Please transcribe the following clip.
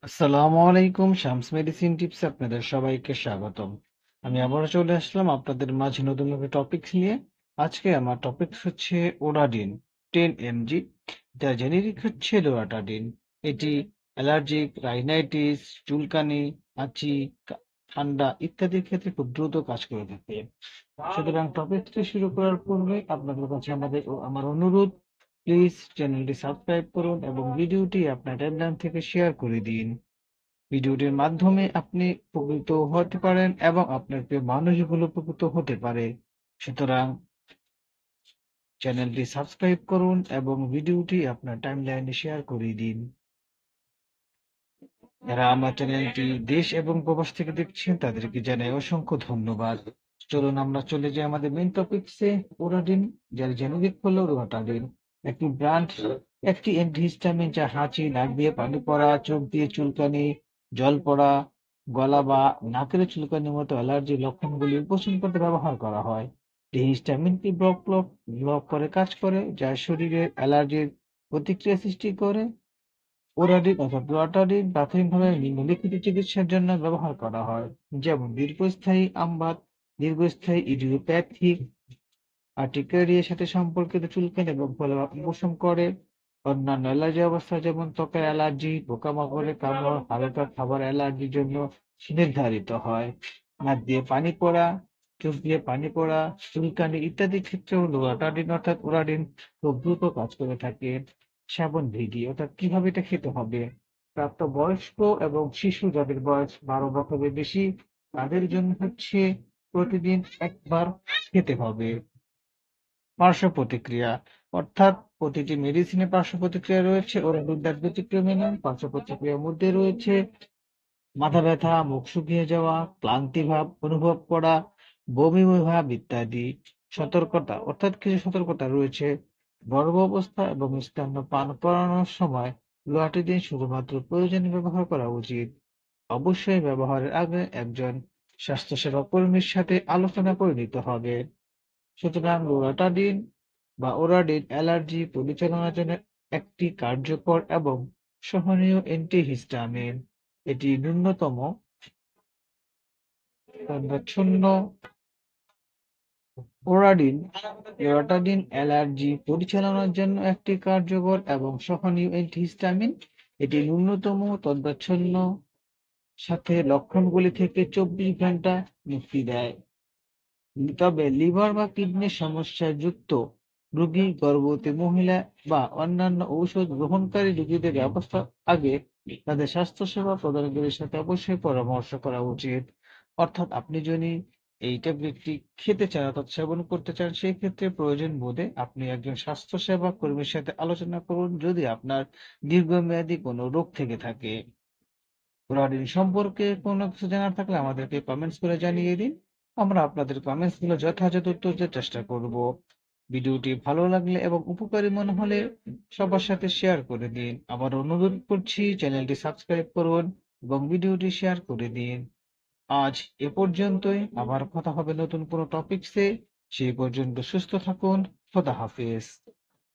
আসসালামু আলাইকুম। শামস মেডিসিন টিপসে আপনাদের সবাইকে স্বাগতম। আমি আবারও চলে আসলাম আপনাদের মাঝে নতুন একটা টপিকস নিয়ে। আজকে আমার টপিকস হচ্ছে ওরাডিন 10 mg, যার জেনেরিক হচ্ছে লোরাটাডিন। এটি অ্যালার্জিক, রাইনাইটিস, চুলকানি, হাঁচি, ঠান্ডা ইত্যাদির ক্ষেত্রে খুব দ্রুত কাজ করে থাকে। সুতরাং টপিকটি শুরু করার পূর্বে আপনাদের কাছে আমার অনুরোধ, প্লিজ চ্যানেলটি সাবস্ক্রাইব করুন এবং ভিডিওটি আপনার টাইমলাইন থেকে শেয়ার করে দিন। ভিডিওটির মাধ্যমে আপনি উপকৃত হতে পারেন এবং আপনার প্রিয় মানুষগুলো উপকৃত হতে পারে। সুতরাং চ্যানেলটি সাবস্ক্রাইব করুন এবং ভিডিওটি আপনার টাইমলাইনে শেয়ার করে দিন। যারা আমার চ্যানেলটি দেশ এবং প্রবাস থেকে দেখছেন তাদেরকে জানাই অসংখ্য ধন্যবাদ। চলুন আমরা চলে যাই আমাদের মেইন টপিকসে। ওরাডিন, যার জেনেরিক হলো রোটাডিন, একটি ব্র্যান্ড, একটি অ্যান্টিহিস্টামিন যা হাঁচি, নাক দিয়ে পানি পড়া, চোখ দিয়ে চুলকানি, জল পড়া, গলা বা নাকের চুলকানির মতো অ্যালার্জির লক্ষণগুলি উপশম করতে ব্যবহার করা হয়। এই হিস্টামিনটি ব্লক করে কাজ করে, যা শরীরের অ্যালার্জির প্রতিক্রিয়া সৃষ্টি করে। ওরাডিন অর্থাৎ লোরাটাডিন প্রাথমিকভাবে নিম্নলিখিত চিকিৎসার জন্য ব্যবহার করা হয়, যেমন দীর্ঘস্থায়ী আমবাত, দীর্ঘস্থায়ী ইডিওপ্যাথিক আর্টিকেরিয়ার সাথে সম্পর্কিত চুলকানি এবং ফোলাভাব উপশম করে। অন্যান্য অ্যালার্জি অবস্থা যেমন ত্বকের অ্যালার্জি, পোকামাকড়ের কামড়, হালকা খাবার অ্যালার্জির জন্য নির্ধারিত হয়। নাক দিয়ে পানি পড়া, চোখ দিয়ে পানি পড়া, চুলকানি ইত্যাদি ক্ষেত্রেও লোরাটাডিন অর্থাৎ ওরাডিন খুব দ্রুত কাজ করে থাকে। সেবনবিধি অর্থাৎ কিভাবে এটা খেতে হবে। প্রাপ্তবয়স্ক এবং শিশু যাদের বয়স 12 বছরের বেশি, তাদের জন্য হচ্ছে প্রতিদিন একবার খেতে হবে। পার্শ্ব প্রতিক্রিয়া অর্থাৎ প্রতিটি মেডিসিনে পার্শ্ব প্রতিক্রিয়া রয়েছে। ওরা দুর্দান্ত ব্যতিক্রমী নয়। পার্শ্ব প্রতিক্রিয়ার মধ্যে রয়েছে মাথা ব্যথা, মুখ শুকিয়ে যাওয়া, ক্লান্তি ভাব অনুভব করা, বমি ভাব ইত্যাদি। সতর্কতা অর্থাৎ কিছু সতর্কতা রয়েছে। গর্ভাবস্থা এবং মিষ্টান্ন পান করানোর সময় লোরাটিদিন শুধুমাত্র প্রয়োজনে ব্যবহার করা উচিত। অবশ্যই ব্যবহারের আগে একজন স্বাস্থ্যসেবা কর্মীর সাথে আলোচনা করে নিতে হবে। সুতরাং লোরাটাডিন বা ওরাডিন অ্যালার্জি পরিচালনার জন্য একটি কার্যকর এবং সহনীয় অ্যান্টিহিস্টামিন। এটি ন্যূনতম তন্দ্রাচ্ছন্ন লোরাটাডিন অ্যালার্জি পরিচালনার জন্য একটি কার্যকর এবং সহনীয় অ্যান্টিহিস্টামিন। এটি ন্যূনতম তন্দ্রাচ্ছন্ন সাথে লক্ষণগুলি থেকে 24 ঘন্টা মুক্তি দেয়। তবে লিভার বা কিডনির সমস্যায় যুক্ত রোগী, গর্ভবতী মহিলা বা অন্যান্য ঔষধ গ্রহণকারী রোগীদের অবস্থার আগে তাদের স্বাস্থ্যসেবা প্রদানকারীর সাথে অবশ্যই পরামর্শ করা উচিত। অর্থাৎ আপনি যদি এই ট্যাবলেটটি খেতে চান অর্থাৎ সেবন করতে চান, সেই ক্ষেত্রে প্রয়োজন বোধে আপনি একজন স্বাস্থ্যসেবা কর্মীর সাথে আলোচনা করুন যদি আপনার দীর্ঘমেয়াদী কোনো রোগ থেকে থাকে। কোরআন সম্পর্কে কোনো কিছু জানার থাকলে আমাদেরকে কমেন্টস করে জানিয়ে দিন। আমরা আপনাদের কমেন্টস গুলো যথাযথ উত্তর দেওয়ার চেষ্টা করব। ভিডিওটি ভালো লাগলে এবং উপকারী মনে হলে সবার সাথে শেয়ার করে দিন। আবার অনুরোধ করছি চ্যানেলটি সাবস্ক্রাইব করুন এবং ভিডিওটি শেয়ার করে দিন। আজ এ পর্যন্তই। আবার কথা হবে নতুন কোনো টপিকসে। সেই পর্যন্ত সুস্থ থাকুন। খোদা হাফেজ।